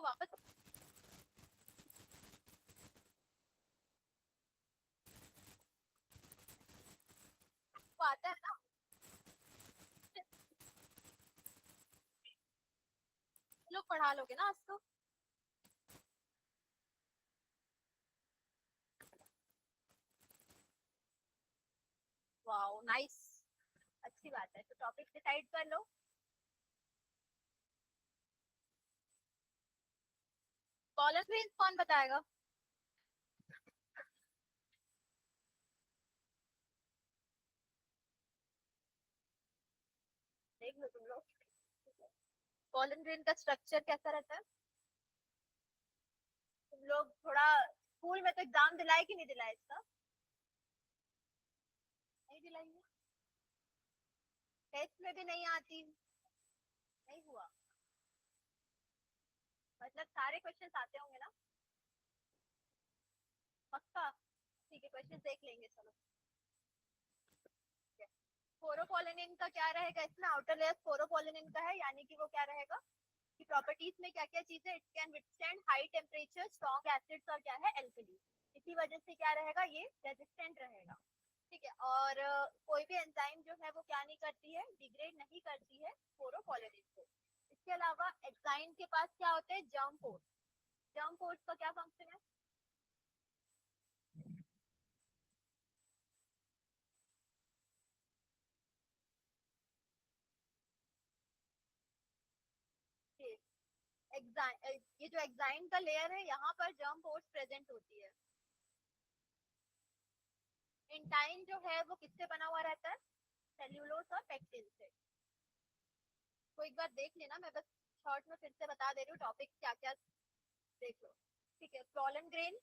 वो वापस वो आता है ना, लोग पढ़ा लोगे ना आज तो। वाओ नाइस, अच्छी बात है। तो टॉपिक डिसाइड कर लो। कॉलम रेंज कौन बताएगा? देख लो तुम लोग, कॉलम रेंज का स्ट्रक्चर कैसा रहता है। तुम लोग थोड़ा स्कूल में तो एग्जाम दिलाए कि नहीं दिलाए इसका? नहीं दिलाएंगे? टेस्ट में भी नहीं आती? नहीं हुआ? मतलब सारे क्वेश्चन आते होंगे ना? पक्का? ठीक है, क्वेश्चन देख लेंगे चलो। फोरोपोलिनिन का क्या रहेगा इसमें? आउटर लेयर फोरोपोलिनिन का है, यानी कि वो क्या रहेगा कि प्रॉपर्टीज में क्या क्या चीजें, it can withstand high temperature, strong acids और क्या है एल्कली। इसी वजह से क्या रहेगा, ये रेजिस्टेंट रहेगा। ठीक है, और कोई भी एंजाइम जो है वो क्या नहीं करती है, डिग्रेड नहीं करती है फोरोपोलिनिन को। इसके अलावा एंजाइम के पास क्या होते हैं, जर्म पोर्स। जर्म पोर्स का क्या फंक्शन है? ये जो एग्जाइम का लेयर है यहाँ पर जर्म पोर्स प्रेजेंट होती है। इंटाइन जो है वो किससे बना हुआ रहता है? सेल्यूलोज और पेक्टिन से। तो एक बार देख लेना, मैं बस शॉर्ट में फिर से बता दे रही हूँ टॉपिक क्या क्या, देख लो। ठीक है, पोलन ग्रेन,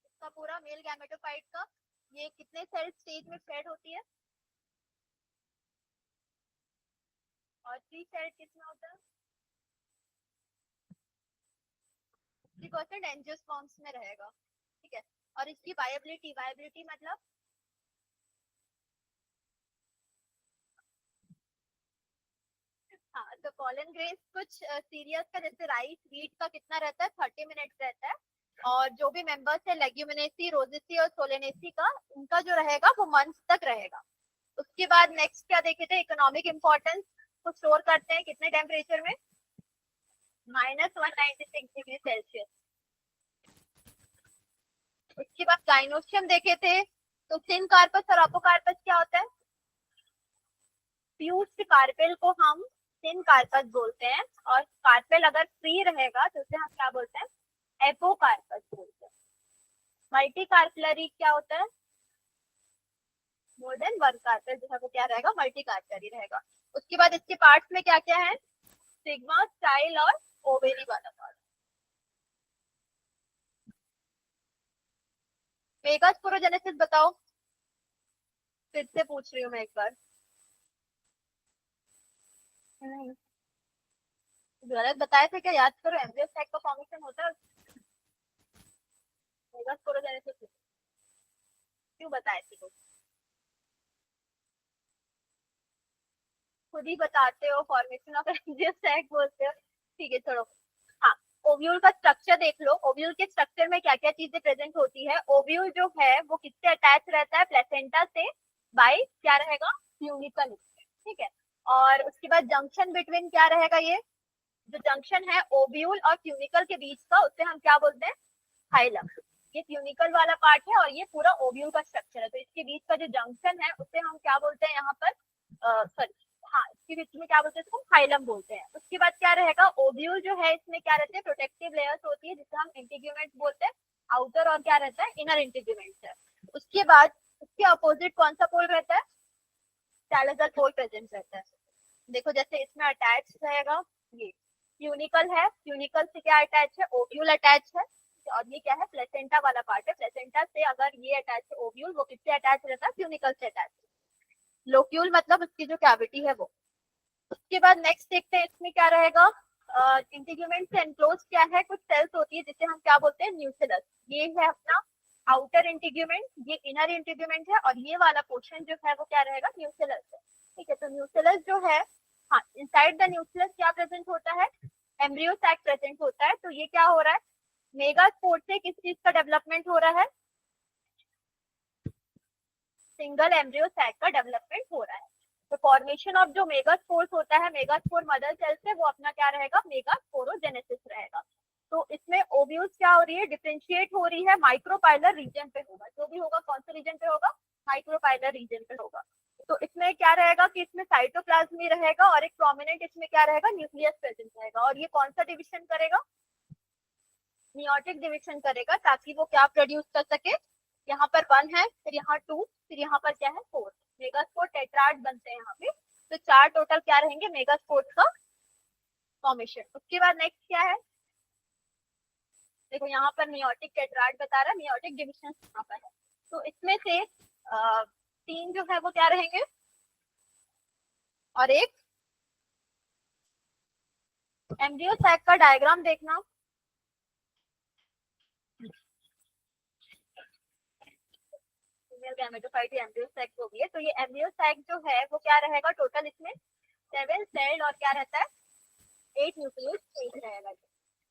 इसका पूरा मेल गैमेटोफाइट का, ये कितने सेल स्टेज में फेड होती है? और फ्री सेल किसमें होता है? 50% एंजियोस्पर्म्स में रहेगा। ठीक है, और इसकी वायबिलिटी, वायबिलिटी मतलब हाँ, तो पोलन ग्रेन्स कुछ सीरियस का जैसे राइस वीट का कितना रहता है, 30 मिनट रहता है। और जो भी मेंबर्स है लेग्यूमिनेसी, रोजेसी और सोलेनेसी का, उनका जो रहेगा वो मंथ तक रहेगा। उसके बाद नेक्स्ट क्या देखे थे, इकोनॉमिक इंपॉर्टेंस को स्टोर करते हैं कितने टेम्परेचर में? -196 डिग्री सेल्सियस। उसके बाद गाइनोशियम देखे थे, तो सिन कार्पस और अपोकार्पस क्या होता है? फ्यूज्ड कार्पेल को हम सिन कार्पस बोलते हैं, और कार्पेल अगर फ्री रहेगा तो उसे हम क्या बोलते हैं, एपोकार्पस बोलते हैं। मल्टी कार्पलरी क्या होता है? मोर देन वन कार्पेल जो है वो क्या रहेगा, मल्टी कार्पलरी रहेगा। उसके बाद इसके पार्ट्स में क्या क्या है, सिग्मा, स्टाइल और ओवेरी वाला पार्ट। वेगा स्पोरोजेनेसिस बताओ, फिर से पूछ रही हूँ मैं एक बार। गलत बताया था क्या, याद करो, एम्ब्रियो सैक का फॉर्मेशन होता है। वेगा स्पोरोजेनेसिस क्यों बताए थे तुम? खुद ही बताते हो, फॉर्मेशन ऑफ एम्ब्रियो सैक बोलते हो। ठीक है छोड़ो। हाँ, ओव्यूल का स्ट्रक्चर देख लो। ओव्यूल के स्ट्रक्चर में क्या क्या चीजें प्रेजेंट होती है? ओव्यूल जो है वो किससे अटैच रहता है, प्लेसेंटा से, बाय क्या रहेगा, ट्यूनिकल। ठीक है, और उसके बाद जंक्शन बिटवीन क्या रहेगा, ये जो जंक्शन है ओव्यूल और ट्यूनिकल के बीच का, उसे हम क्या बोलते हैं, हाइलम। ये ट्यूनिकल वाला पार्ट है और ये पूरा ओव्यूल का स्ट्रक्चर है, तो इसके बीच का जो जंक्शन है उसे हम क्या बोलते हैं यहाँ पर, सॉरी, हाँ, इसके बीच में क्या बोलते हैं, इसको हाइलम बोलते हैं। उसके बाद क्या रहेगा, ओव्यूल जो है इसमें क्या रहते हैं, प्रोटेक्टिव लेयर्स होती है जिसे हम इंटीग्यूमेंट बोलते हैं। आउटर और क्या रहता है, इनर इंटीग्यूमेंट है। उसके बाद उसके अपोजिट कौन सा पोल रहता है, सैलेजर पोल प्रेजेंट रहता है। देखो जैसे इसमें अटैच रहेगा, ये ट्यूनिकल है, ट्यूनिकल से क्या अटैच है, ओव्यूल अटैच है। और ये क्या है, प्लेसेंटा वाला पार्ट है। प्लेसेंटा से अगर ये अटैच है ओव्यूल, वो किससे अटैच रहता है, ट्यूनिकल से अटैच। लोक्यूल मतलब उसकी जो कैविटी है वो। उसके बाद नेक्स्ट देखते हैं इसमें क्या रहेगा, इंटीग्यूमेंट से एनक्लोज क्या है, कुछ सेल्स होती है जिसे हम क्या बोलते हैं, न्यूक्लियस। ये है अपना आउटर इंटीग्यूमेंट, ये इनर इंटीग्यूमेंट है, और ये वाला पोर्शन जो है वो क्या रहेगा, न्यूक्लियस है। ठीक है, तो न्यूक्लियस जो है, हाँ, इनसाइड द न्यूक्लियस क्या प्रेजेंट होता है, एम्ब्रियो सैक प्रेजेंट होता है, तो ये क्या हो रहा है, मेगास्पोर से किस चीज का डेवलपमेंट हो रहा है, सिंगल एम्ब्रियो सैक का डेवलपमेंट हो रहा है। तो फॉर्मेशन ऑफ जो मेगास्पोर्स होता है, मेगास्पोर मदर सेल से, वो अपना क्या रहेगा, मेगास्पोरोजेनेसिस रहेगा। तो इसमें ओव्यूल्स क्या हो रही है, डिफरेंशिएट हो रही है, माइक्रोपाइलर रीजन पे होगा, जो भी होगा कौन से रीजन पे होगा, माइक्रोपाइलर रीजन पे होगा। तो इसमें क्या रहेगा कि इसमें साइटोप्लाज्म ही रहेगा और एक प्रोमिनेंट इसमें क्या रहेगा, न्यूक्लियस प्रेजेंट रहेगा। और ये कौन सा डिविजन करेगा, मियोटिक डिविजन करेगा, ताकि वो क्या प्रोड्यूस कर सके, यहाँ पर 1 है, फिर यहाँ 2, फिर यहाँ पर क्या है 4, मेगास्पोर टेट्राड बनते हैं यहाँ पे। तो 4 टोटल क्या रहेंगे मेगास्पोर का फॉर्मेशन। उसके बाद नेक्स्ट क्या है, देखो यहाँ पर मियोटिक टेट्राड बता रहा है, मियोटिक डिविजन यहाँ पर है। तो इसमें से 3 जो है वो क्या रहेंगे, और एक एम्ब्रियो सैक का डायग्राम देखना, फीमेल गैमेटोफाइट एम्ब्रियो सैक हो गई है। तो ये एम्ब्रियो सैक जो है वो क्या रहेगा, टोटल इसमें 7 सेल और क्या रहता है 8 न्यूक्लियस स्टेज रहेगा।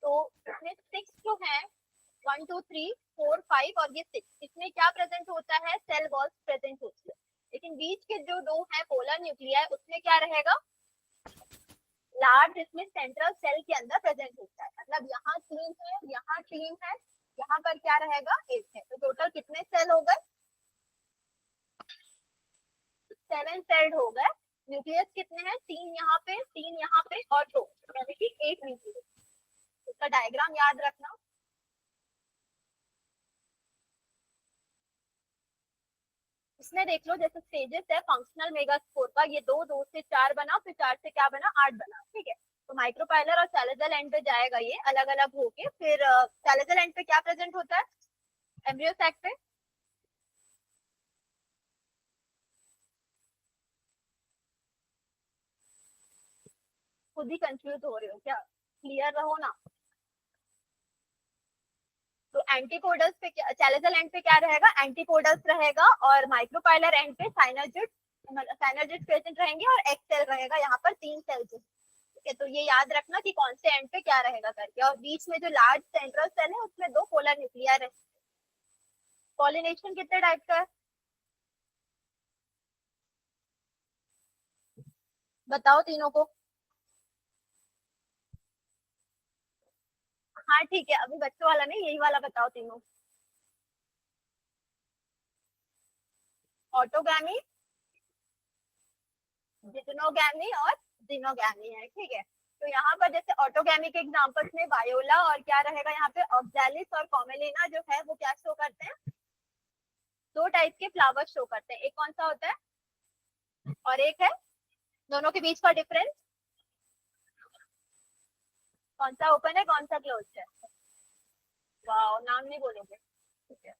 तो इसमें 6 जो है 1 2 3 4 5 और ये 6, इसमें क्या प्रेजेंट होता है, सेल वॉल्स प्रेजेंट होती है। लेकिन बीच के जो 2 है पोलर न्यूक्लिया, उसमें क्या रहेगा, लार्ज इसमें सेंट्रल सेल के अंदर प्रेजेंट होता है। मतलब यहाँ 3 है, यहाँ 3 है, यहाँ पर क्या रहेगा 8 है। तो टोटल कितने सेल हो गए, 7 सेल हो गए। न्यूक्लियस कितने हैं, 3 यहाँ पे, 3 यहाँ पे और 2, यानी कि 8 न्यूक्लियस। इसका डायग्राम याद रखना। इसमें देख लो जैसे स्टेजेस है फंक्शनल मेगास्पोर का, ये 2 2 से 4 बना, फिर 4 से क्या बना 8 बना, ठीक है। तो माइक्रोपाइलर और सैलेजल एंड पे जाएगा ये अलग अलग होके। फिर सैलेजल एंड पे क्या प्रेजेंट होता है, एम्ब्रियो सैक पे, खुद ही कंफ्यूज हो रहे हो क्या, क्लियर रहो ना। तो एंटीपोडल्स पे क्या, सैलेजल एंड पे क्या रहेगा, एंटीपोडल्स रहेगा, और माइक्रोपाइलर एंड पे साइनर्जिड, साइनर्जिड प्रेजेंट रहेंगे, और एक्स सेल रहेगा, यहाँ पर 3 सेल्स। ठीक है, तो ये याद रखना कि कौन से एंड पे क्या रहेगा करके। और बीच में जो लार्ज सेंट्रल सेल है उसमें 2 पोलर न्यूक्लिया है। पॉलिनेशन कितने टाइप का है बताओ तीनों को। हाँ ठीक है, अभी बच्चों वाला नहीं, यही वाला बताओ तीनों। ऑटोगैमी, जिग्नोगैमी और जिनोगैमी है, ठीक है। तो यहाँ पर जैसे ऑटोगैमी के एग्जांपल्स में वायोला और क्या रहेगा यहाँ पे ऑक्सैलिस और कॉमेलिना जो है वो क्या शो करते हैं, 2 टाइप के फ्लावर शो करते हैं। एक कौन सा होता है और एक है, दोनों के बीच का डिफरेंस, कौन सा ओपन है कौन सा क्लोज है, वाओ नाम नहीं बोलोगे, ठीक है।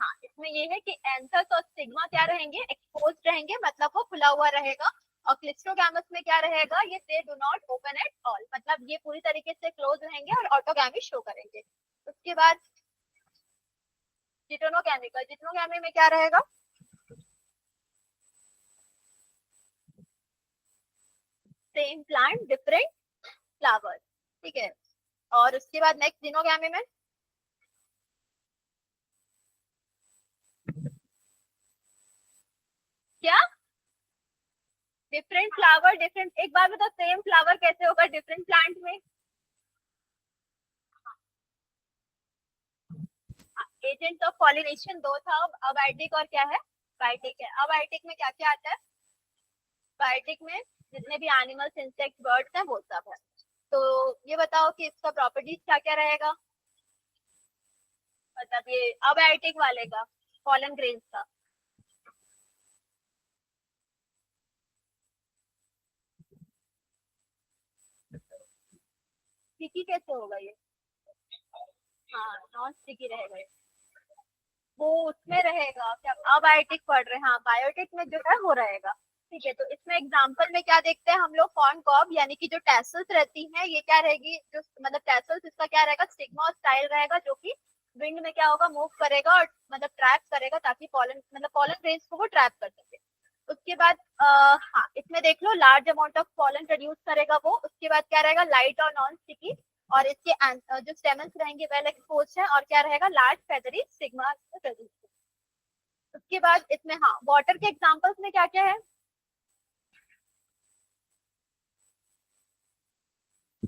हाँ, इसमें ये है कि एंथस और स्टिग्मा क्या रहेंगे, एक्सपोज रहेंगे, मतलब वो खुला हुआ रहेगा। और क्लिस्ट्रोगैमस में क्या रहेगा, ये they do not open at all, मतलब ये पूरी तरीके से क्लोज रहेंगे और ऑटोगैमी शो करेंगे। उसके बाद जिटोनोगैमी का, जिटोनोगैमी में क्या रहेगा, सेम प्लांट डिफरेंट फ्लावर, ठीक है। और उसके बाद नेक्स्ट जिनोगैमी में क्या, डिफरेंट फ्लावर डिफरेंट, एक बार बताओ सेम फ्लावर कैसे होगा डिफरेंट प्लांट में। एजेंट ऑफ पॉलिनेशन 2 था, अबायोटिक और क्या है बायोटिक है। अबायोटिक में क्या क्या आता है, बायोटिक में जितने भी एनिमल्स इंसेक्ट बर्ड्स हैं वो सब है। तो ये बताओ कि इसका प्रॉपर्टीज क्या क्या रहेगा, मतलब ये अबायोटिक वाले का, पॉलन ग्रेन्स का। स्टिकी कैसे होगा ये, हाँ नॉन स्टिकी रहेगा ये, वो उसमें रहेगा क्या, अबायोटिक पढ़ रहे हैं, हाँ बायोटिक में जो है वो रहेगा, ठीक है। तो इसमें एग्जांपल में क्या देखते हैं हम लोग, कॉर्न कॉब, यानी कि जो टैसल्स रहती हैं ये क्या रहेगी, जो मतलब टैसल्स इसका क्या रहेगा, स्टिग्मा और स्टाइल रहेगा, जो कि विंड में क्या होगा मूव करेगा और मतलब ट्रैप करेगा, ताकि पॉलन मतलब पॉलन ग्रेन्स को वो ट्रैप कर सके। उसके बाद हाँ इसमें देख लो large amount of pollen produce करेगा वो। उसके बाद क्या रहेगा, लाइट और नॉन स्टिकी, और इसके जो स्टेमन्स रहेंगे वेल एक्सपोज है, और क्या रहेगा, लार्ज फेदरी स्टिग्मा प्रोड्यूस। उसके बाद इसमें हाँ वाटर के एग्जांपल्स में क्या क्या है,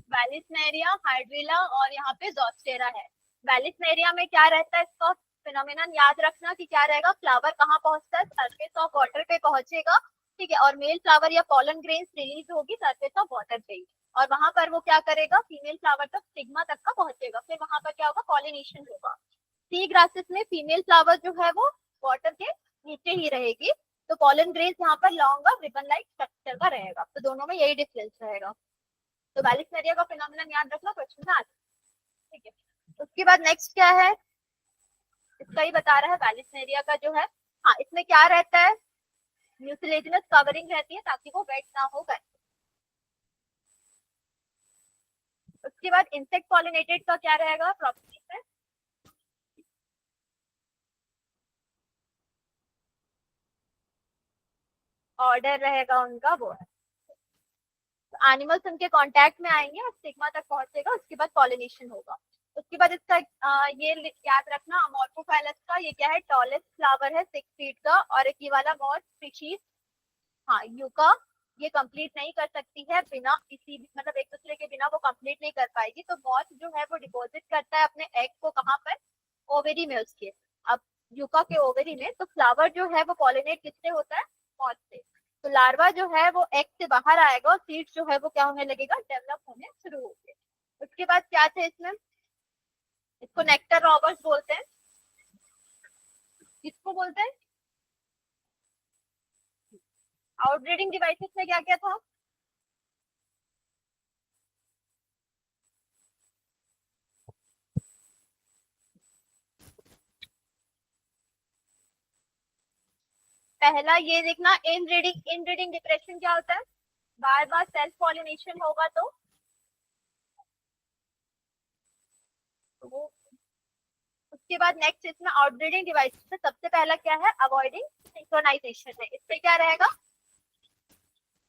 वैलिस्नेरिया, हाइड्रिला और यहाँ पे जोस्टेरा है। वैलिस्नेरिया में क्या रहता है, इसका फिनोमिनन याद रखना कि क्या रहेगा, फ्लावर कहाँ पहुंचता है, सरफेस ऑफ वाटर पे पहुंचेगा, ठीक है, और मेल फ्लावर या पॉलन ग्रेन्स रिलीज होगी सरफेस ऑफ वाटर पे ही, और वहां पर वो क्या करेगा, फीमेल फ्लावर तक स्टिग्मा तक का पहुंचेगा, फिर वहां पर क्या होगा, पॉलिनेशन होगा। सी ग्रासेस में फीमेल फ्लावर जो है वो वाटर के नीचे ही रहेगी, तो पॉलन ग्रेन्स यहाँ पर लॉन्ग और रिबन लाइक स्ट्रक्चर का रहेगा, तो दोनों में यही डिफरेंस रहेगा। तो वैलिस्नेरिया का फिनोमिनन याद रखना, क्वेश्चन में आता है, ठीक है। उसके बाद नेक्स्ट क्या है, इसका ही बता रहा है वैलिस्नेरिया का जो है, हाँ इसमें क्या रहता है, म्यूसिलेजिनस कवरिंग रहती है ताकि वो वेट ना हो गए। उसके बाद इंसेक्ट पॉलिनेटेड का क्या रहेगा प्रॉपर्टीज में, ऑर्डर रहेगा उनका वो है, तो एनिमल्स उनके कांटेक्ट में आएंगे और स्टिग्मा तक पहुंचेगा, उसके बाद पॉलिनेशन होगा। उसके बाद इसका ये याद रखना, अमोर्फोफाइलस का ये क्या है, टॉलेस्ट फ्लावर है 6 फीट का, और एक ये वाला मॉथ स्पीशीज, हाँ यूका, ये कंप्लीट नहीं कर सकती है बिना किसी भी मतलब एक दूसरे के बिना वो कंप्लीट नहीं कर पाएगी, तो मॉथ जो है वो डिपॉजिट करता है अपने एग को कहाँ पर, ओवेरी में उसके। अब यूका के ओवेरी में, तो फ्लावर जो है वो पॉलिनेट किससे होता है, मॉथ से। तो लार्वा जो है वो एग से बाहर आएगा और सीड जो है वो क्या होने लगेगा, डेवलप होने शुरू हो गए। उसके बाद क्या थे इसमें, इसको नेक्टर रॉबर्स बोलते हैं, किसको बोलते हैं, आउटब्रीडिंग डिवाइसेस में क्या क्या था, पहला ये देखना, इन ब्रीडिंग डिप्रेशन क्या होता है, बार बार सेल्फ पॉलिनेशन होगा तो वो। उसके बाद नेक्स्ट इसमें आउटब्रीडिंग डिवाइस में सबसे पहला क्या है, अवॉइडिंग सिंक्रोनाइजेशन है, इससे क्या रहेगा,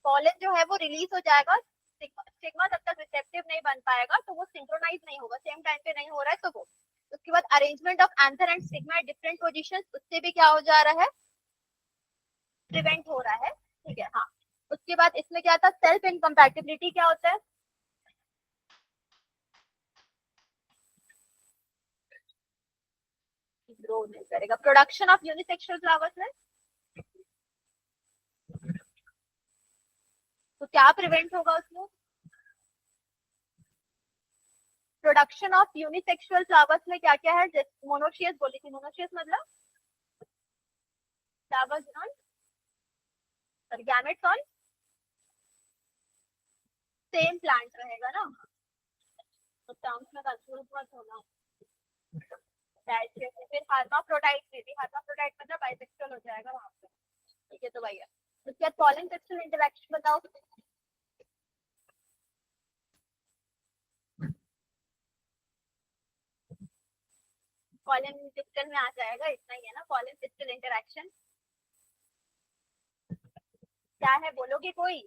पॉलन जो है वो रिलीज हो जाएगा, स्टिग्मा तब तक रिसेप्टिव नहीं बन पाएगा, तो वो सिंक्रोनाइज नहीं होगा, सेम टाइम पे नहीं हो रहा है तो वो। उसके बाद arrangement of anther and stigma at different positions, उससे भी क्या हो जा रहा है, प्रिवेंट हो रहा है, ठीक है हाँ। उसके बाद इसमें क्या था, सेल्फ इनकम्पैटिबिलिटी क्या होता है, ग्रो नहीं करेगा, प्रोडक्शन ऑफ यूनिसेक्सुअल फ्लावर्स में, तो क्या प्रिवेंट होगा उसमें, प्रोडक्शन ऑफ यूनिसेक्सुअल फ्लावर्स में क्या क्या है, मोनोशियस बोली थी, मोनोशियस मतलब flowers non, sorry gametes on same plant रहेगा ना, तो टर्म्स में कंफ्यूज मत होना। फिर हार्माफ्रोडाइट में भी, हार्माफ्रोडाइट मतलब बाइसेक्सुअल हो जाएगा वहां पे, ठीक है, तो भैया उसके बाद पॉलन पिस्टल इंटरेक्शन बताओ, पॉलन पिस्टल में आ जाएगा, इतना ही है ना, पॉलन पिस्टल इंटरेक्शन क्या है, बोलोगे कोई,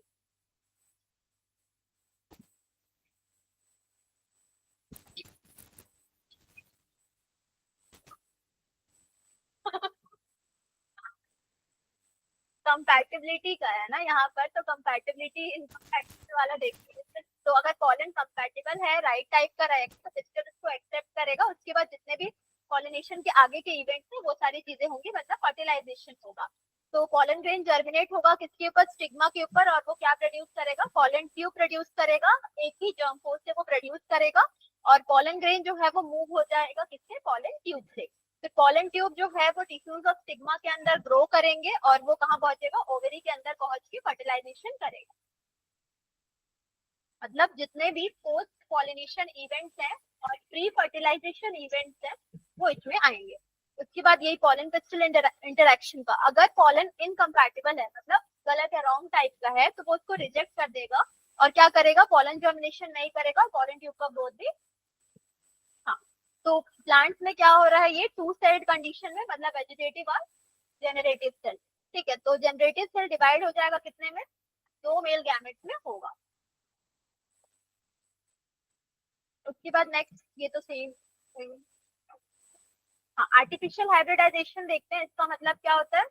कंपैटिबिलिटी का है ना यहाँ पर, तो कंपैटिबिलिटी इनकम्पैटिबल वाला देखिए, तो अगर पॉलन कंपैटिबल है, राइट टाइप का रहेगा, तो सिस्टम उसको एक्सेप्ट करेगा, उसके बाद जितने भी पॉलिनेशन के आगे के इवेंट्स है वो सारी चीजें होंगी, मतलब फर्टिलाइजेशन होगा। तो पॉलन ग्रेन जर्मिनेट होगा किसके ऊपर, स्टिग्मा के ऊपर, और वो क्या प्रोड्यूस करेगा, पॉलन ट्यूब प्रोड्यूस करेगा, एक ही जर्म फोर्स से वो प्रोड्यूस करेगा, और पॉलन ग्रेन जो है वो मूव हो जाएगा किससे, पॉलन ट्यूब से। फिर पॉलन ट्यूब जो है वो टिश्यूज ऑफ स्टिग्मा के अंदर ग्रो करेंगे, और वो कहाँ पहुंचेगा, ओवरी के अंदर पहुंच के फर्टिलाइजेशन करेगा। मतलब जितने भी पोस्ट पॉलिनेशन इवेंट्स हैं और प्री फर्टिलाइजेशन इवेंट्स हैं वो इसमें आएंगे। उसके बाद यही पॉलन पिस्टल इंटरेक्शन का, अगर पॉलन इनकम्पैटिबल है, मतलब गलत है, रॉन्ग टाइप का है, तो वो उसको रिजेक्ट कर देगा, और क्या करेगा, पॉलन जर्मिनेशन नहीं करेगा, पॉलन ट्यूब का ग्रोथ भी, हाँ। तो प्लांट्स में क्या हो रहा है, ये टू सेल्ड कंडीशन में, मतलब वेजिटेटिव और जेनरेटिव सेल, ठीक है, तो जनरेटिव सेल डिवाइड हो जाएगा कितने में, 2 मेल गैमेट्स में होगा। उसके बाद नेक्स्ट, ये तो सेम। हाँ, आर्टिफिशियल हाइब्रिडाइजेशन देखते हैं, इसका मतलब क्या होता है,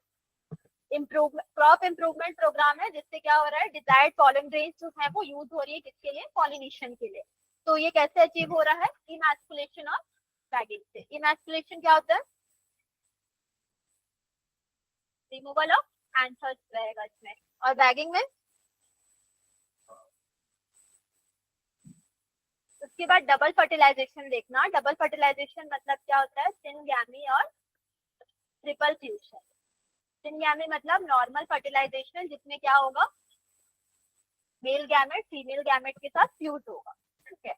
इम्प्रूवमेंट, क्रॉप इम्प्रूवमेंट प्रोग्राम है, जिससे क्या हो रहा है, डिजायर्ड पॉलन ग्रेन्स जो है वो यूज हो रही है किसके लिए, पॉलिनेशन के लिए। तो ये कैसे अचीव हो रहा है, इमैस्कुलेशन और बैगिंग से। इमैस्कुलेशन क्या होता है, रिमूवल ऑफ एंथर्स रहेगा इसमें, और बैगिंग में, उसके बाद डबल फर्टिलाइजेशन देखना। डबल फर्टिलाइजेशन मतलब क्या होता है, सिनगैमी और ट्रिपल फ्यूजन। सिनगैमी मतलब नॉर्मल फर्टिलाइजेशन, जिसमें क्या होगा, मेल गैमेट फीमेल गैमेट के साथ फ्यूज होगा, ठीक है।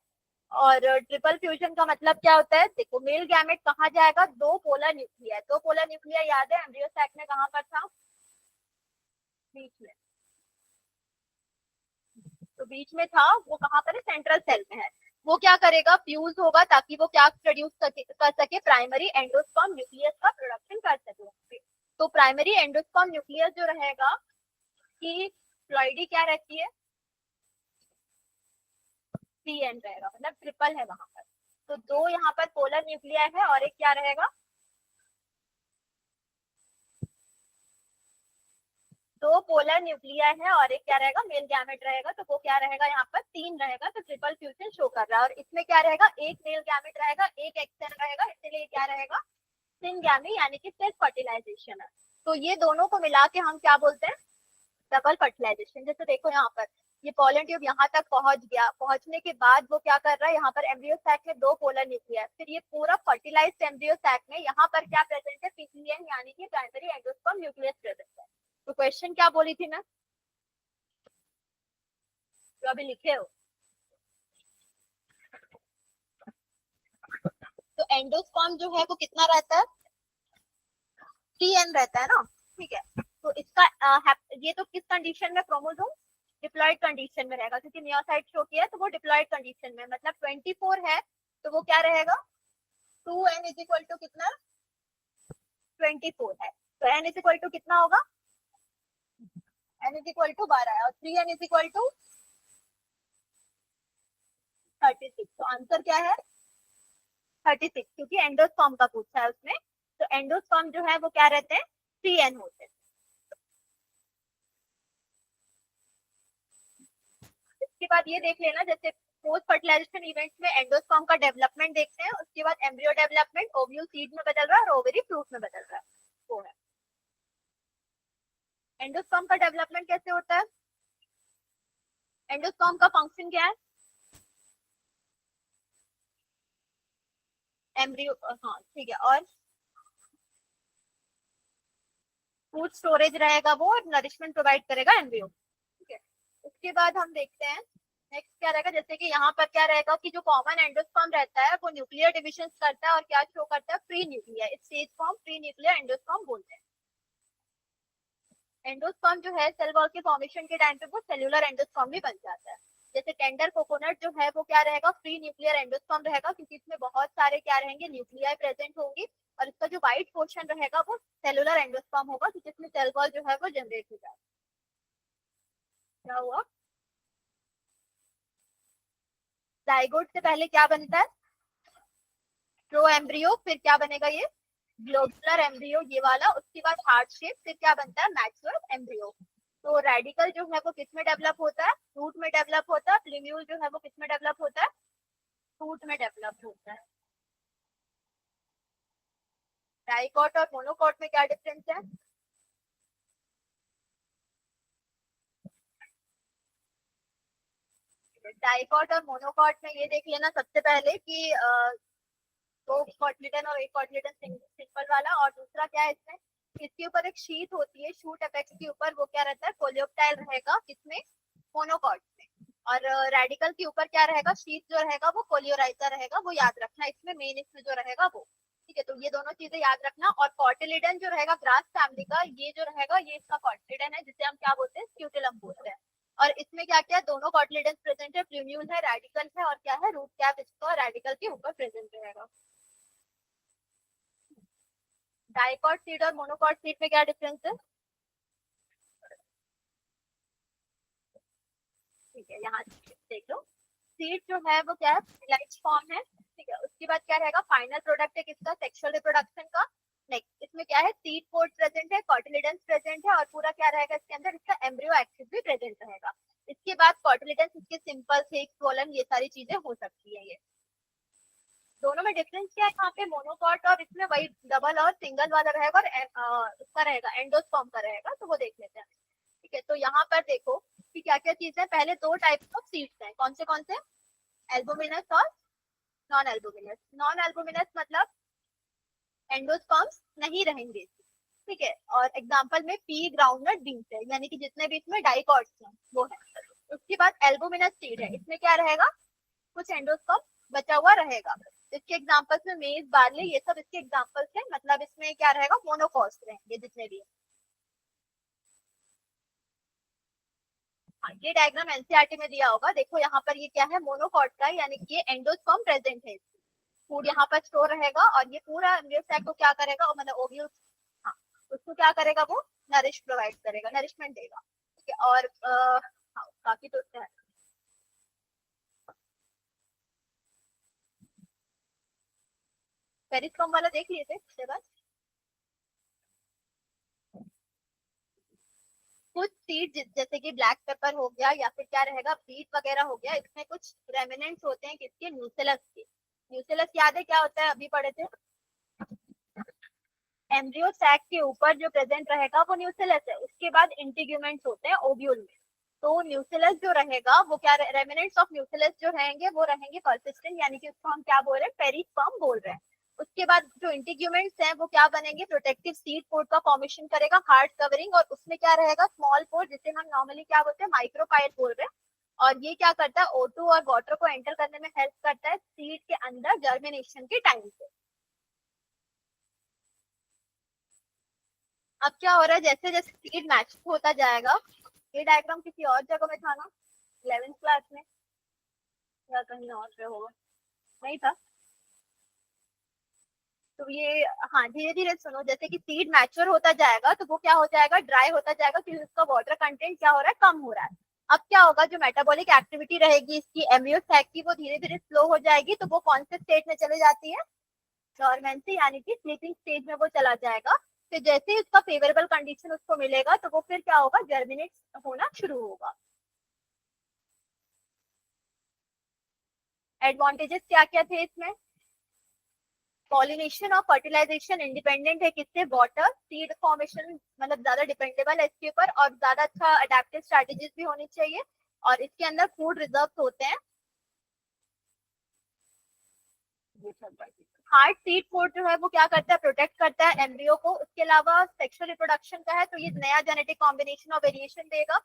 और ट्रिपल फ्यूजन का मतलब क्या होता है, देखो मेल गैमेट कहाँ जाएगा, दो पोलर न्यूक्लिया, दो पोलर न्यूक्लिया याद है एम्ब्रियो सैक में कहाँ पर था, बीच में, तो बीच में था, वो कहाँ पर है, सेंट्रल सेल में है। वो क्या करेगा, फ्यूज होगा, ताकि वो क्या प्रोड्यूस कर सके, प्राइमरी एंडोस्पर्म न्यूक्लियस का प्रोडक्शन कर सके। तो प्राइमरी एंडोस्पर्म न्यूक्लियस जो रहेगा कि फ्लॉइडी क्या रहती है, CN रहेगा, मतलब ट्रिपल है वहां पर। तो दो यहाँ पर पोलर न्यूक्लिया है, और एक क्या रहेगा, दो पोलर न्यूक्लिया है और एक क्या रहेगा, मेल गैमेट रहेगा। तो वो क्या रहेगा, यहाँ पर 3 रहेगा, तो ट्रिपल फ्यूजन शो कर रहा है। और इसमें क्या रहेगा, एक मेल गैमेट रहेगा, एक एक्सन रहेगा, इसलिए क्या रहेगा, सिनगैमी, यानी कि सेल्फ फर्टिलाइजेशन है। तो ये दोनों को मिला के हम क्या बोलते हैं, डबल फर्टिलाइजेशन। जैसे देखो यहाँ पर, ये पोलन ट्यूब यहाँ तक पहुंच गया, पहुंचने के बाद वो क्या कर रहा है, यहाँ पर एम्ब्रियो सैक में दो पोलर न्यूक्लिया है, फिर ये पूरा फर्टिलाइज्ड एम्ब्रियो सैक में यहाँ पर क्या प्रेजेंट है, PCN, यानी कि प्राइमरी एंडोस्पर्म न्यूक्लियस प्रेजेंट है। तो क्वेश्चन क्या बोली थी मैं, जो अभी लिखे हो, तो एंडोस्पर्म जो है वो कितना रहता है, 3N रहता है ना, ठीक है। तो इसका ये तो किस कंडीशन में, क्रोमोसोम डिप्लॉयड कंडीशन में रहेगा, क्योंकि मियोसाइट शो किया है, तो वो डिप्लॉयड कंडीशन में, मतलब 24 है, तो वो क्या रहेगा, 2N इज इक्वल टू कितना, 24 है, तो N इज इक्वल टू कितना होगा, N इज इक्वल टू 12 है, और 3N इज इक्वल टू 36। तो आंसर क्या है, 36, क्योंकि एंडोस्पर्म का पूछा है उसमें। तो एंडोस्पर्म जो है वो क्या रहते हैं, 3N होते हैं। इसके बाद ये देख लेना, जैसे पोस्ट फर्टिलाइजेशन इवेंट्स में एंडोस्पर्म का डेवलपमेंट देखते हैं, उसके बाद एम्ब्रियो डेवलपमेंट, ओव्यूल सीड में बदल रहा है और ओवरी फ्रूट में बदल रहा है, वो है। एंडोस्पर्म का डेवलपमेंट कैसे होता है, एंडोस्पर्म का फंक्शन क्या है, एम्ब्रियो, हाँ ठीक है, और फूड स्टोरेज रहेगा वो, और नरिशमेंट प्रोवाइड करेगा एम्ब्रियो, ठीक है। उसके बाद हम देखते हैं नेक्स्ट क्या रहेगा, जैसे कि यहाँ पर क्या रहेगा कि जो कॉमन एंडोस्पर्म रहता है वो न्यूक्लियर डिविजन करता है, और क्या शो करता है, फ्री न्यूक्लियर, इस स्टेज को हम फ्री न्यूक्लियर एंडोस्पर्म बोलते हैं। एंडोस्पर्म जो है सेल वॉल के फॉर्मेशन के टाइम पे वो सेल्यूलर एंडोस्पर्म भी बन जाता है। जैसे टेंडर कोकोनट जो है वो क्या रहेगा, फ्री न्यूक्लियर एंडोस्पर्म रहेगा, क्योंकि इसमें बहुत सारे क्या रहेंगे, न्यूक्लियाई प्रेजेंट होंगी, और इसका जो व्हाइट पोर्शन रहेगा वो सेल्यूलर एंडोस्पर्म होगा, जिसमें सेल वॉल जो है वो जनरेट हो जाए। क्या हुआ, जाइगोट से पहले क्या बनता है, प्रो एम्ब्रियो, फिर क्या बनेगा ये, ग्लोबुलर एम्ब्रियो ये वाला, उसके बाद हार्ट शेप, फिर क्या बनता है, मैच्योर एम्ब्रियो। तो रेडिकल जो है वो किस में डेवलप होता है, रूट में डेवलप होता है, प्लीम्यूल जो है वो किस में डेवलप होता है, रूट में डेवलप होता है। डाइकॉट और मोनोकॉट में क्या डिफरेंस है, डाइकॉट और मोनोकॉट में ये देख लेना सबसे पहले कि दो कॉटलिटन और एक कॉटलिटन सिंपल वाला, और दूसरा क्या है इसमें, इसके ऊपर एक शीट होती है, शूट अपेक्स के ऊपर वो क्या रहता है, कोलियोप्टाइल रहेगा, किसमें, मोनोकॉट में। और रेडिकल के ऊपर क्या रहेगा, शीट जो रहेगा वो कोलियोराइजा रहेगा, वो याद रखना, इसमें मेन इसमें जो रहेगा वो, ठीक है। तो ये दोनों चीजें याद रखना। और कॉटिलिडन जो रहेगा ग्रास फैमिली का, ये जो रहेगा ये इसका कॉटिलिडन है, जिसे हम क्या बोलते हैं, स्क्यूटिलम बोलते हैं। और इसमें क्या क्या दोनों कॉटिलिडन प्रेजेंट है, प्लूम्यूल है, रेडिकल है, और क्या है, रूट कैप इसका रेडिकल के ऊपर प्रेजेंट रहेगा। डाइकॉट सीड और मोनोकॉट सीड में क्या डिफरेंस है, देख लो, सीड जो है वो क्या है, लाइट फॉर्म है, ठीक है। उसके बाद क्या रहेगा, फाइनल प्रोडक्ट है किसका, सेक्सुअल रिप्रोडक्शन का। नेक्स्ट इसमें क्या है, सीड पोर्ट प्रेजेंट है, कॉटिलिडन्स प्रेजेंट है, और पूरा क्या रहेगा इसके अंदर, इसका एम्ब्रियो एक्सिस भी प्रेजेंट रहेगा। इसके बाद कॉटिलिडन्स, इसके सिंपल से स्वोलन, ये सारी चीजें हो सकती है। ये दोनों में डिफरेंस क्या है, यहाँ पे मोनोकॉट और इसमें वही डबल और सिंगल वाला रहेगा, और उसका रहेगा एंडोस्पर्म का रहेगा, तो वो देख लेते हैं। ठीक है, तो यहाँ पर देखो कि क्या क्या चीज है। पहले दो टाइप्स ऑफ सीड्स हैं, कौन से, एल्बुमिनस और नॉन एल्बुमिनस। नॉन एल्बुमिनस मतलब एंडोस्पर्म्स नहीं रहेंगे, ठीक है। और एग्जांपल में पी, ग्राउंडनट, बीन्स है, यानी कि जितने भी इसमें डाइकॉट्स हैं वो है। उसके बाद एल्बुमिनस सीड है, इसमें क्या रहेगा, कुछ एंडोस्पर्म बचा हुआ रहेगा। इसके एग्जांपल्स में मेज, बार्ली, ये सब इसके एग्जांपल्स हैं। मतलब इसमें क्या रहेगा, मोनोकॉस्ट रहेंगे जितने भी। हाँ, ये डायग्राम एनसीईआरटी में दिया होगा, देखो यहाँ पर ये क्या है, मोनोकॉट का, यानी कि ये एंडोस्पर्म प्रेजेंट है। फूड यहाँ पर स्टोर रहेगा, और ये पूरा एम्ब्रियो सैक को क्या करेगा, मतलब ओव्यूल, हाँ, उसको क्या करेगा, वो नरिश प्रोवाइड करेगा, नरिशमेंट देगा, ठीक है। और हाँ, काफी तो है। पेरिस्पर्म वाला देख लिए थे उसके बाद। कुछ सीड जैसे कि ब्लैक पेपर हो गया, या फिर क्या रहेगा, बीट वगैरह हो गया, इसमें कुछ रेमिनेंट्स होते हैं किसके, न्यूसेलस के। न्यूसेलस याद है क्या होता है, अभी पढ़े थे। एम्ब्रियो सैक के ऊपर जो प्रेजेंट रहेगा वो न्यूसेलस है। उसके बाद इंटीग्यूमेंट्स होते हैं ओव्यूल में। तो न्यूसेलस जो रहेगा वो क्या, रेमिनेंट्स ऑफ न्यूसेलस जो रहेंगे वो रहेंगे पर्सिस्टेंट, यानी कि उसको हम क्या बोल रहे हैं, पेरिस्पर्म बोल रहे हैं। उसके बाद जो इंटीग्यूमेंट्स हैं वो क्या बनेंगे, प्रोटेक्टिव सीड पोर्ट का फॉर्मेशन करेगा, हार्ड कवरिंग, और उसमें क्या रहेगा, स्मॉल पोर्ट, जिसे हम नॉर्मली क्या बोलते हैं, माइक्रोपाइल बोल रहे हैं। और ये क्या करता है, O2 और वाटर को एंटर करने में हेल्प करता है सीड के अंदर जर्मिनेशन के टाइम से। अब क्या हो रहा है, जैसे जैसे सीड मैच होता जाएगा, ये डायग्राम किसी और जगह में था ना, 11th क्लास में, या कहीं और पे होगा, नहीं था। तो ये, हाँ, धीरे धीरे सुनो, जैसे कि सीड मैच्योर होता जाएगा तो वो क्या हो जाएगा, ड्राई होता जाएगा, क्योंकि उसका वाटर कंटेंट क्या हो रहा है, कम हो रहा है। अब क्या होगा, जो मेटाबॉलिक एक्टिविटी रहेगी इसकी एम्ब्रियो सैक की, वो धीरे धीरे स्लो हो जाएगी, तो वो कौन से स्टेट में चले जाती है, डोरमेंसी, यानी कि स्लीपिंग स्टेज में वो चला जाएगा। फिर जैसे ही उसका फेवरेबल कंडीशन उसको मिलेगा, तो वो फिर क्या होगा, जर्मिनेट होना शुरू होगा। एडवांटेजेस क्या क्या थे इसमें, पॉलिनेशन और फर्टिलाइजेशन इंडिपेंडेंट है किससे, वाटर, सीड फॉर्मेशन मतलब ज्यादा डिपेंडेबल है इसके ऊपर, और ज्यादा अच्छा अडेप्टिव स्ट्रेटेजीज भी होनी चाहिए, और इसके अंदर फूड रिजर्व होते हैं। हार्ड सीड फूड जो है वो क्या करता है, प्रोटेक्ट करता है एम्ब्रियो को। उसके अलावा सेक्सुअल रिप्रोडक्शन का है, तो ये नया जेनेटिक कॉम्बिनेशन और वेरिएशन देगा।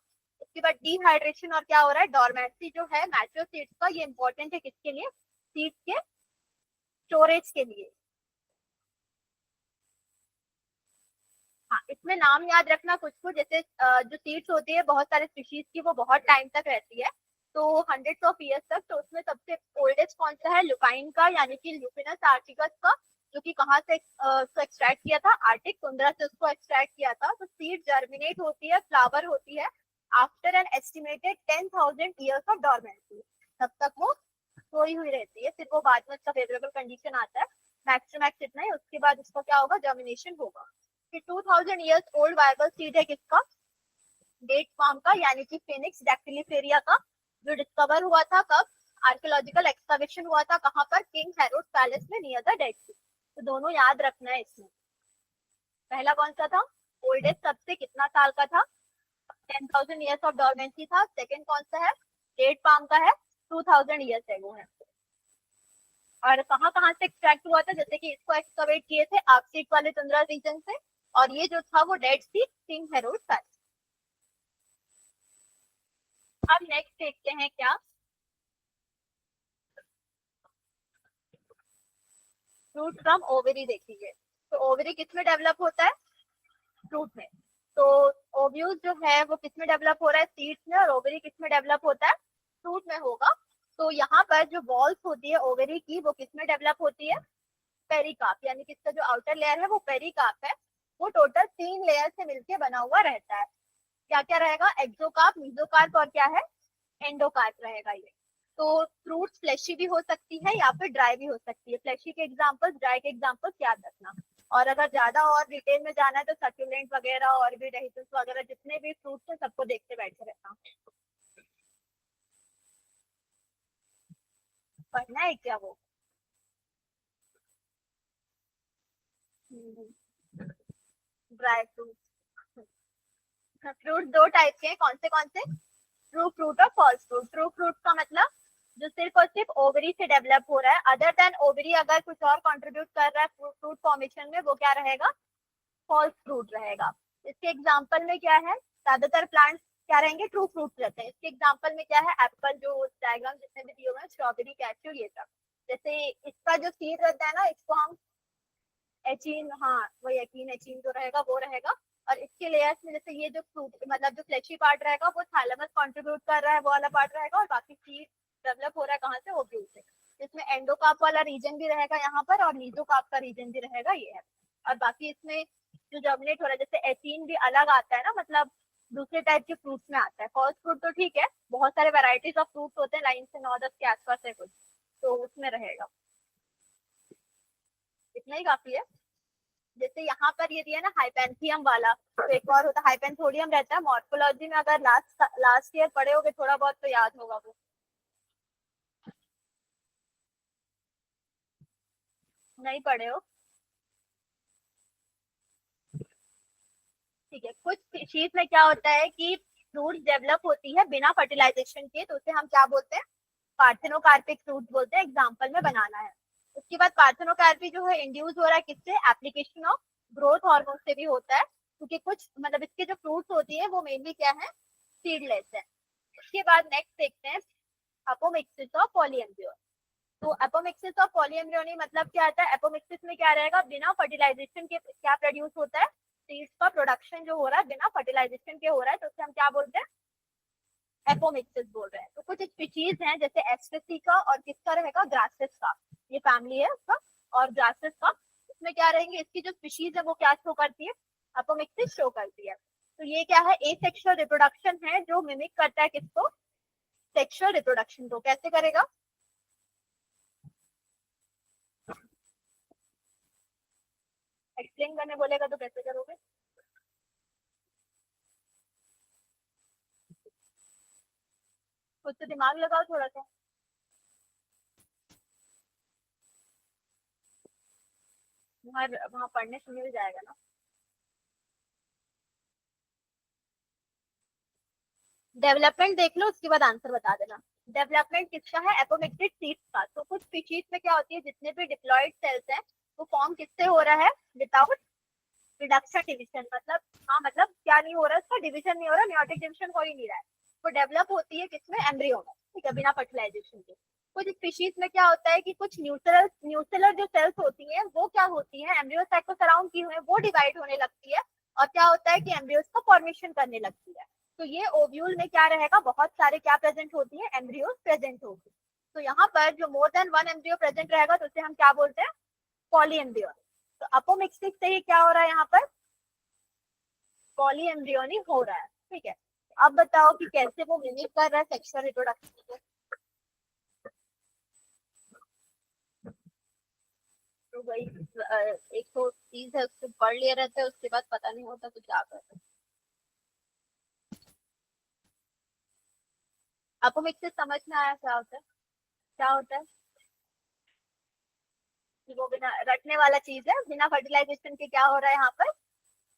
उसके बाद डिहाइड्रेशन और क्या हो रहा है, डोरमेंसी जो है मैच्योर सीड्स का, ये इंपॉर्टेंट है किसके लिए, सीड्स के स्टोरेज के लिए। हाँ, इसमें नाम याद रखना कुछ कुछ, जैसे जो सीड्स होती है बहुत सारे स्पीशीज की, वो बहुत टाइम तक रहती है, तो हंड्रेड्स ऑफ ईयर्स तक। तो उसमें सबसे ओल्डेस्ट कौन सा है, लुपाइन का, यानी कि ल्यूपिनस आर्टिकस का, जो कि कहाँ से उसको एक्सट्रैक्ट किया था, आर्टिक टुंड्रा से उसको एक्सट्रैक्ट किया था। तो सीड जर्मिनेट होती है, फ्लावर होती है, after an estimated 10,000 years of dormancy, तब तक वो सोई हुई रहती है, फिर वो बाद में उसका फेवरेबल कंडीशन आता है, मैक्स टू मैक्स इतना ही, उसके बाद उसका क्या होगा, जर्मिनेशन होगा। फिर 2000 ईयर्स ओल्ड वायबल सीड है किसका, डेट फार्म का, यानी कि फिनिक्स डैक्टिलिफेरिया का, जो डिस्कवर हुआ था कब, आर्कियोलॉजिकल एक्सकवेशन हुआ था कहाँ पर, किंग हेरोड पैलेस में नियर द डेड सी। तो दोनों याद रखना है इसमें। पहला कौन सा था, ओल्डेस्ट सबसे कितना साल का था, 10,000 ईयर्स ऑफ डोरमेंसी था। सेकंड कौन सा है, डेट फार्म का है, 2000 ईयर्स एगो है। और कहाँ कहाँ से एक्सट्रैक्ट हुआ था, जैसे कि इसको एक्सकवेट किए थे आर्कटिक वाले टुंड्रा रीजन से, और ये जो था वो डेड सी, किंग हेरोड पैलेस। अब नेक्स्ट देखते हैं क्या, फ्रूट फ्रॉम ओवरी देखेंगे। तो ओवरी किस में डेवलप होता है, फ्रूट में। तो ओव्यूल जो है वो किस में डेवलप हो रहा है, सीड्स में, और ओवरी किस में डेवलप होता है, फ्रूट में होगा। तो यहाँ पर जो वॉल्स होती है ओवरी की, वो किस में डेवलप होती है, पेरिकार्प, यानी कि इसका जो आउटर लेयर है वो पेरिकार्प है। वो टोटल 3 लेयर से मिलकर बना हुआ रहता है। क्या क्या रहेगा, एक्सोकार्प, मीजोकार्प, और क्या है, एंडोकार्प रहेगा ये। तो फ्रूट्स फ्लेशी भी हो सकती है या फिर ड्राई भी हो सकती है। फ्लेशी के एग्जांपल्स, ड्राई के एग्जांपल्स याद रखना। और अगर ज्यादा और डिटेल में जाना है तो सक्यूलेंट वगैरह और भी डेहिसिस वगैरह जितने भी फ्रूट्स हैं सबको देखते बैठे रहना। पढ़ना है क्या वो? Dry fruit. फ्रूट दो टाइप के हैं, कौन से? ट्रू फ्रूट और फॉल्स फ्रूट। ट्रू फ्रूट का मतलब जो सिर्फ और सिर्फ ओवरी से डेवलप हो रहा है, अदर देन ओवरी अगर कुछ और कंट्रीब्यूट कर रहा है फ्रूट फॉर्मेशन में, वो क्या रहेगा? फॉल्स फ्रूट रहेगा। इसके एग्जांपल में क्या है? ज्यादातर प्लांट्स क्या रहेंगे? ट्रू फ्रूट रहते हैं। इसके एग्जांपल में क्या है? एप्पल, जो डायग्राम जितने भी दिए हुए हैं, स्ट्रॉबेरी, कैच्यू, ये सब। जैसे इसका जो सीड रहता है ना, इसको हम एचीन, हाँ वो यकीन एचीन जो रहेगा वो रहेगा। और इसके लेयर्स में जैसे ये जो फ्रूट मतलब जो फ्लेशी पार्ट रहेगा वो थैलेमस कंट्रीब्यूट कर रहा है, वो वाला पार्ट रहेगा। और बाकी सीड डेवलप हो रहा है कहाँ से? ओव्यूल से। इसमें एंडोकार्प वाला रीजन भी रहेगा यहाँ पर, और मीजोकार्प का रीजन भी रहेगा, ये है। और बाकी इसमें जो जर्मिनेट हो रहा है, जैसे एचीन भी अलग आता है ना, मतलब दूसरे टाइप के फ्रूट्स में आता है। फॉल्स फ्रूट तो ठीक है, बहुत सारे वेराइटीज ऑफ फ्रूट्स होते हैं, लाइन से 9-10 के आसपास है कुछ, तो उसमें रहेगा। इतना ही काफी है। जैसे यहाँ पर ये दिया ना हाइपेंथियम वाला, तो एक और होता है हाइपेंथोडियम रहता है। मॉर्फोलॉजी में अगर लास्ट ईयर पढ़े होगे थोड़ा बहुत तो याद होगा वो। नहीं पढ़े हो? ठीक है। कुछ स्पीशीज में क्या होता है कि फ्रूट डेवलप होती है बिना फर्टिलाइजेशन के, तो उसे हम क्या बोलते हैं? पार्थेनोकार्पिक फ्रूट बोलते हैं। एग्जाम्पल में बनाना है। उसके बाद पार्थेनोकार्पी जो है इंड्यूस हो रहा है किससे? एप्लीकेशन ऑफ ग्रोथ हार्मोन से भी होता है, क्योंकि कुछ मतलब इसके जो फ्रूट्स होती है वो मेनली क्या है? सीडलेस है। उसके बाद नेक्स्ट देखते हैं अपोमिक्सिस ऑफ पॉलीएम्ब्रियोन। तो अपोमिक्सिस ऑफ पॉलीएम्ब्रियोनी मतलब क्या आता है? अपोमिक्सिस में क्या रहेगा? बिना फर्टिलाइजेशन के क्या प्रोड्यूस होता है? सीड्स का प्रोडक्शन जो हो रहा है बिना फर्टिलाइजेशन के हो रहा है, तो उसे हम क्या बोलते हैं? एपोमिक्सिस बोल रहे हैं। तो कुछ स्पीशीज हैं जैसे एस्ट्रेसी का और किसका रहेगा? ग्रासेस का। ये फैमिली है उसका। और ग्रासेस का इसमें क्या रहेंगे? इसकी जो स्पीशीज है वो क्या शो करती है? अपोमिक्सिस शो करती है। तो ये क्या है? एसेक्सुअल रिप्रोडक्शन है जो मिमिक करता है किसको? सेक्सुअल रिप्रोडक्शन को। कैसे करेगा? एक्सप्लेन करने बोलेगा तो कैसे करोगे? खुद से दिमाग लगाओ थोड़ा सा। वहां पढ़ने से मिल जाएगा ना। डेवलपमेंट देख लो, उसके बाद आंसर बता देना। डेवलपमेंट किसका है? एपोमिक्टिड सीड्स का। तो कुछ स्पीशीज में क्या होती है? जितने भी डिप्लॉयड सेल्स हैं वो फॉर्म किससे हो रहा है? Without reduction division. मतलब हाँ, मतलब क्या नहीं हो रहा है? उसका डिविजन नहीं हो रहा, म्योटिक डिविजन हो ही नहीं रहा है। वो डेवलप होती है किसमें? एम्ब्रियो में। ठीक है, बिना फर्टिलाइजेशन के। कुछ स्पीशीज में क्या होता है कि कुछ न्यूसेलर जो सेल्स होती हैं वो क्या होती हैं? एम्ब्रियो साइट को सराउंड किए हुए वो डिवाइड होने लगती है, और क्या होता है कि एम्ब्रियोज का फॉर्मेशन करने लगती है। तो ये ओव्यूल में क्या रहेगा? बहुत सारे क्या प्रेजेंट होती है? एम्ब्रियोज प्रेजेंट होगी। तो यहाँ पर जो more than one embryo present रहेगा तो उसे हम क्या बोलते हैं? Poly embryo. तो अपोमिक्सिस से ही क्या हो रहा है यहाँ पर? पॉली एम्ब्रियोनी हो रहा है। ठीक है। अब बताओ कि कैसे वो मिमिक कर रहा है सेक्सुअल रिप्रोडक्शन को। तो वही एक तो चीज है, उसको पढ़ लिया रहता है, उसके बाद पता नहीं होता तो क्या करते। अपोमिक्सिस समझ में आया क्या होता है? क्या होता है? कि वो बिना रटने वाला चीज है, बिना फर्टिलाइजेशन के क्या हो रहा है यहाँ पर?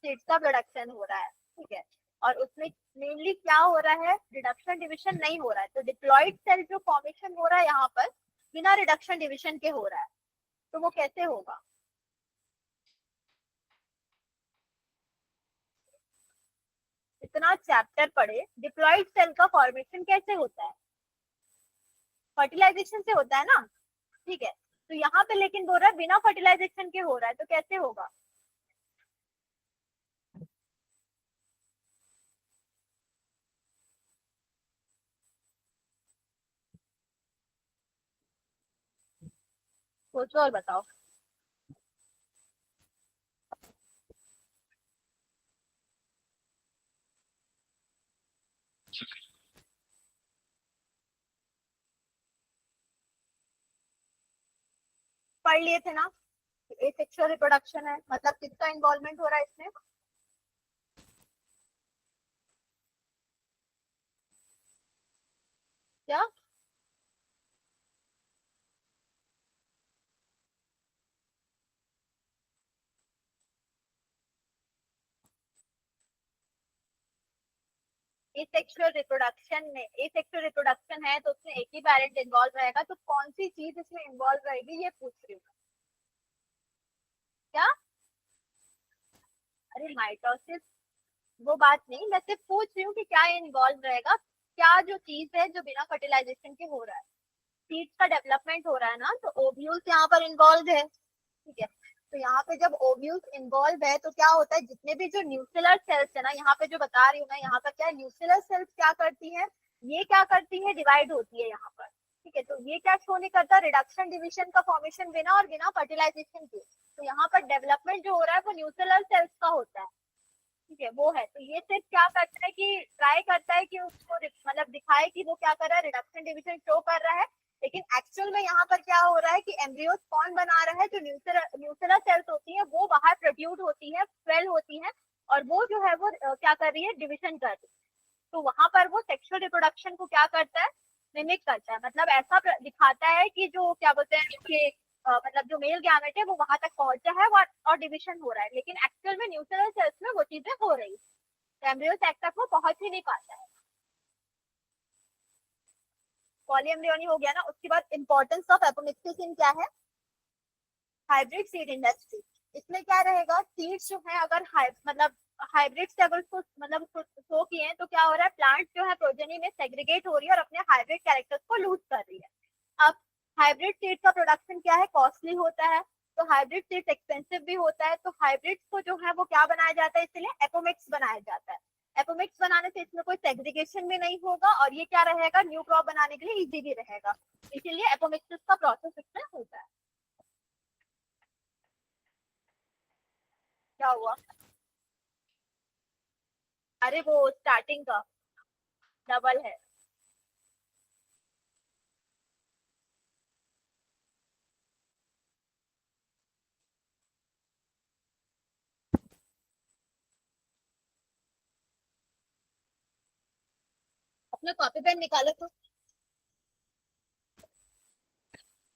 सीड्स का प्रोडक्शन हो रहा है। ठीक है। और उसमें मेनली क्या हो रहा है? रिडक्शन डिविजन नहीं हो रहा है। तो डिप्लॉइड सेल जो फॉर्मेशन हो रहा है यहाँ पर बिना रिडक्शन डिविजन के हो रहा है, तो वो कैसे होगा? इतना चैप्टर पढ़े, डिप्लॉइड सेल का फॉर्मेशन कैसे होता है? फर्टिलाइजेशन से होता है ना। ठीक है। तो यहाँ पे लेकिन बोल रहा है बिना फर्टिलाइजेशन के हो रहा है, तो कैसे होगा? सोचो और बताओ। पढ़ लिए थे ना, एसेक्सुअल रिप्रोडक्शन है, मतलब किसका इन्वॉल्वमेंट हो रहा है इसमें? क्या? एसेक्सुअल रिप्रोडक्शन में, एसेक्सुअल रिप्रोडक्शन है तो उसमें एक ही पेरेंट इन्वॉल्व रहेगा, तो कौन सी चीज इसमें इन्वॉल्व रहेगी ये पूछ रही हूँ। क्या? अरे माइटोसिस, वो बात नहीं, मैं सिर्फ पूछ रही हूँ कि क्या इन्वॉल्व रहेगा, क्या जो चीज है जो बिना फर्टिलाइजेशन के हो रहा है, सीड्स का डेवलपमेंट हो रहा है ना, तो ओव्यूल्स यहाँ पर इन्वॉल्व है, ठीक है। तो यहाँ पे जब ओव्यूल्स इन्वॉल्व है तो क्या होता है, जितने भी जो न्यूक्लियर सेल्स है ना, यहाँ पे जो बता रही हूँ ना, यहाँ पर क्या न्यूक्लियर सेल्स क्या करती है, ये क्या करती है, डिवाइड होती है यहाँ पर, ठीक है। तो ये क्या शो नहीं करता, रिडक्शन डिविजन का फॉर्मेशन बिना और बिना फर्टिलाइजेशन के, तो यहाँ पर डेवलपमेंट जो हो रहा है वो न्यूक्लियर सेल्स का होता है, ठीक है, वो है। तो ये सिर्फ क्या करता है कि ट्राई करता है कि उसको मतलब दिखाए कि वो क्या कर रहा है, रिडक्शन डिविजन शो कर रहा है, लेकिन एक्चुअल में यहाँ पर क्या हो रहा है कि एम्ब्रियो स्पॉन बना रहा है, जो न्यूसेलर सेल्स होती है वो बाहर प्रोड्यूस होती है, स्वेल होती है, और वो जो है वो क्या कर रही है, डिविजन कर रही है। तो वहां पर वो सेक्सुअल रिप्रोडक्शन को क्या करता है, मिमिक करता है, मतलब ऐसा दिखाता है कि जो क्या बोलते हैं कि मतलब जो मेल गैमेट है वो वहां तक पहुंचा है और डिविजन हो रहा है, लेकिन एक्चुअल में न्यूक्लियर सेल्स में वो चीजें हो रही है, एम्ब्रियो सेक्स तक वो पहुंच ही नहीं पाता है। पॉलीएम्ब्रियोनी हो गया ना, उसके बाद इंपॉर्टेंस ऑफ एपोमिक्सिस इन क्या है, हाइब्रिड सीड इंडस्ट्री। इसमें क्या रहेगा, सीड्स जो है अगर मतलब हाइब्रिड से अगर उसको मतलब शो किए हैं तो क्या हो रहा है, प्लांट जो है प्रोजेनी में सेग्रीगेट हो रही है और अपने हाइब्रिड कैरेक्टर्स को लूज कर रही है। अब हाइब्रिड सीड का प्रोडक्शन क्या है, कॉस्टली होता है, तो हाइब्रिड सीड्स एक्सपेंसिव भी होता है, तो हाइब्रिड को जो है वो क्या बनाया जाता है, इसलिए एपोमिक्स बनाया जाता है। एपोमिक्स बनाने से इसमें कोई सेग्रीगेशन भी नहीं होगा और ये क्या रहेगा, न्यू क्रॉप बनाने के लिए इजी भी रहेगा, इसीलिए एपोमिक्सिस का प्रोसेस इसमें होता है। क्या हुआ? अरे वो स्टार्टिंग का डबल है। अपने कॉपी पेन निकालो तो,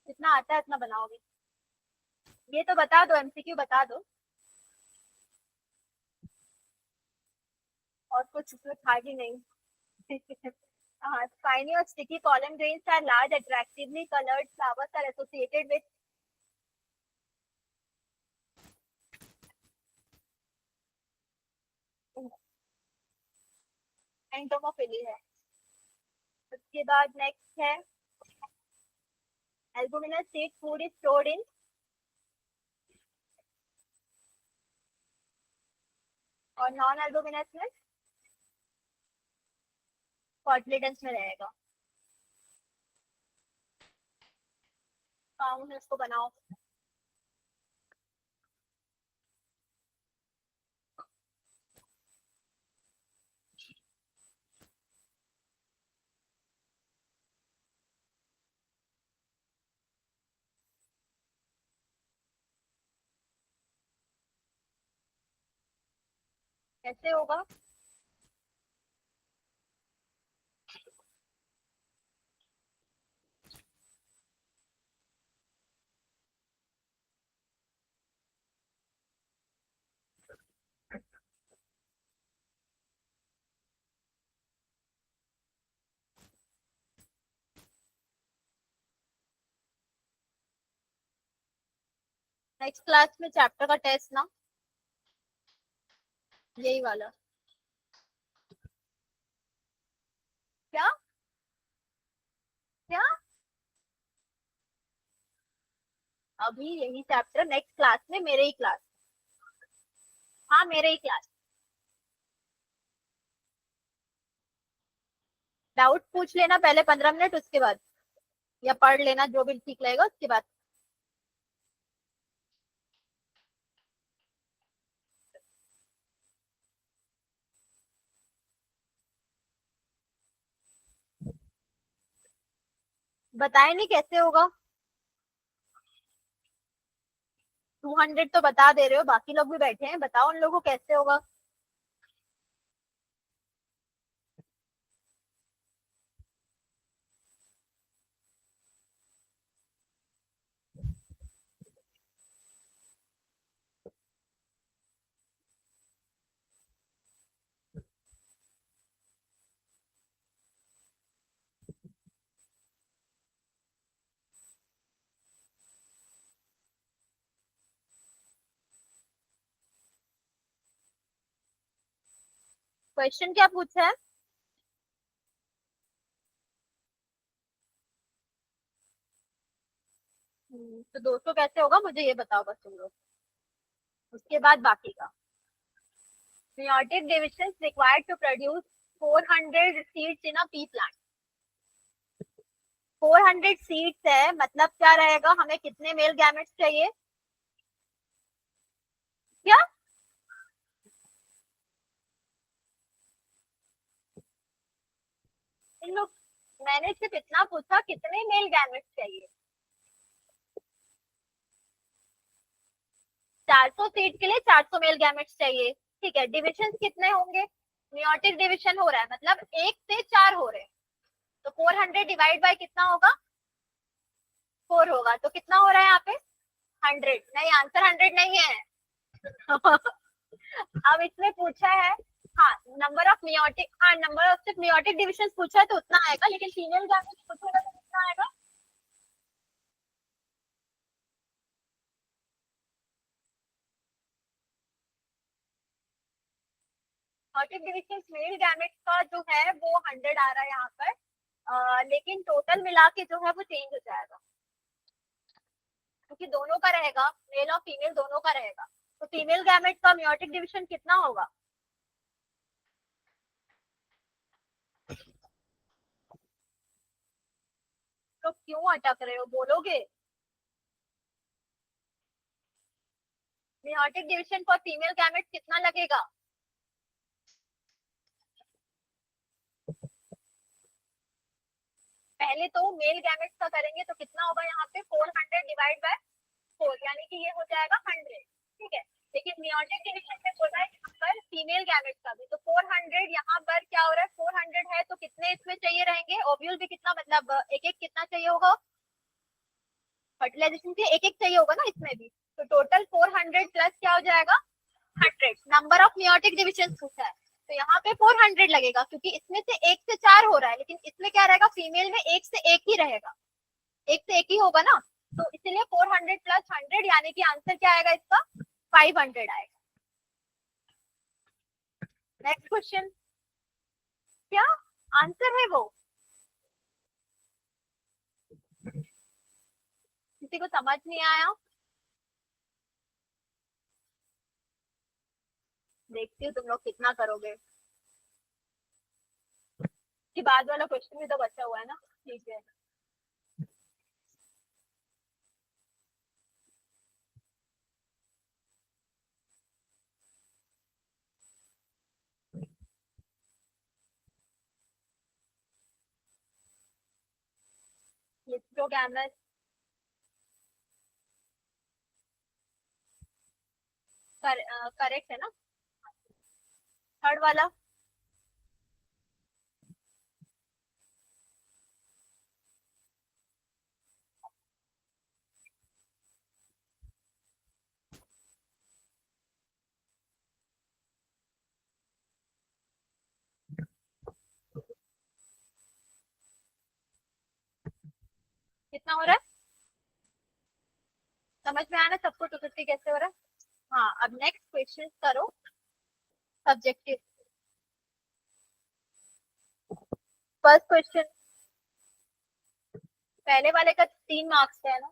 जितना आता है इतना बनाओगे। ये तो बता दो, एमसीक्यू बता दो, और कुछ उसमें था ही नहीं। हाँ, spiny or sticky pollen grains are large, attractively colored flowers are associated with entomophily है। उसके बाद नेक्स्ट है albuminous seed food is stored in, और नॉन एल्बुमिनस में कॉटलिडेंस में रहेगा। काउंट इसको बनाओ। कैसे होगा? नेक्स्ट क्लास में चैप्टर का टेस्ट ना, यही वाला। क्या? क्या? अभी यही चैप्टर नेक्स्ट क्लास में, मेरे ही क्लास। हाँ, मेरे ही क्लास। डाउट पूछ लेना पहले 15 मिनट, उसके बाद या पढ़ लेना जो भी ठीक लगेगा उसके बाद। बताए नहीं कैसे होगा। 200 तो बता दे रहे हो, बाकी लोग भी बैठे हैं, बताओ उन लोगों को कैसे होगा। क्वेश्चन क्या पूछा है? तो 200 कैसे होगा मुझे ये बताओ बस तुम लोग, उसके बाद बाकी का। meiotic divisions required to produce 400 seeds in a pea plant। 400 seeds है, मतलब क्या रहेगा, हमें कितने मेल गैमेट्स चाहिए? क्या? इन लोग, मैंने सिर्फ इतना पूछा कितने मेल गैमेट्स चाहिए। 400 सीड के लिए 400 मेल गैमेट्स चाहिए। ठीक है, डिविजन कितने होंगे? मियोटिक डिविजन हो रहा है मतलब 1 से 4 हो रहे हैं, तो 400 डिवाइड बाय कितना होगा? 4 होगा, तो कितना हो रहा है यहाँ पे? 100। नहीं, आंसर 100 नहीं है। अब इसमें पूछा है, हाँ नंबर ऑफ मियोटिक, हाँ नंबर ऑफ सिर्फ मियोटिक डिविजन पूछा है तो उतना आएगा, लेकिन फीमेल गैमेट्स पूछेगा तो कितना आएगा? मियोटिक डिविजन मेल गैमेट्स का जो है वो 100 आ रहा है यहाँ पर। लेकिन टोटल मिला के जो है वो चेंज हो जाएगा, क्योंकि दोनों का रहेगा, मेल और फीमेल दोनों का रहेगा। तो फीमेल गैमेट का मियोटिक डिवीजन कितना होगा? तो क्यों अटक रहे हो, बोलोगे? Meiotic division for female gamete कितना लगेगा? पहले तो मेल गैमेट्स का करेंगे तो कितना होगा यहाँ पे? 400 डिवाइड बाय 4, यानी कि ये हो जाएगा 100। ठीक है, लेकिन मियोटिक डिवीजन में बोला है यहाँ पर फीमेल गैमेट्स का भी, तो 400 यहाँ पर क्या हो रहा है? 400 है तो कितने इसमें चाहिए रहेंगे? ओव्यूल भी कितना, मतलब एक एक कितना चाहिए होगा? फर्टिलाइजेशन के एक एक चाहिए होगा ना इसमें भी, तो टोटल 400 प्लस क्या हो जाएगा? 100। नंबर ऑफ मियोटिक डिविजन पूछा है, तो यहाँ पे 400 लगेगा, क्योंकि इसमें से 1 से 4 हो रहा है, लेकिन इसमें क्या रहेगा? फीमेल में 1 से 1 ही रहेगा, 1 से 1 ही होगा ना, तो इसलिए 400 प्लस 100, यानी कि आंसर क्या आएगा इसका? 500 आएगा। Next question. क्या आंसर है वो? किसी को समझ नहीं आया? देखती हूँ तुम लोग कितना करोगे। कि बाद वाला क्वेश्चन भी तो बचा हुआ है ना। ठीक है, हिस्टोगैमस करेक्ट है ना? थर्ड वाला। कितना हो रहा है? समझ में आया ना सबको 250 कैसे हो रहा है? हाँ, अब नेक्स्ट क्वेश्चन करो, सब्जेक्टिव। फर्स्ट क्वेश्चन, पहले वाले का 3 मार्क्स है ना,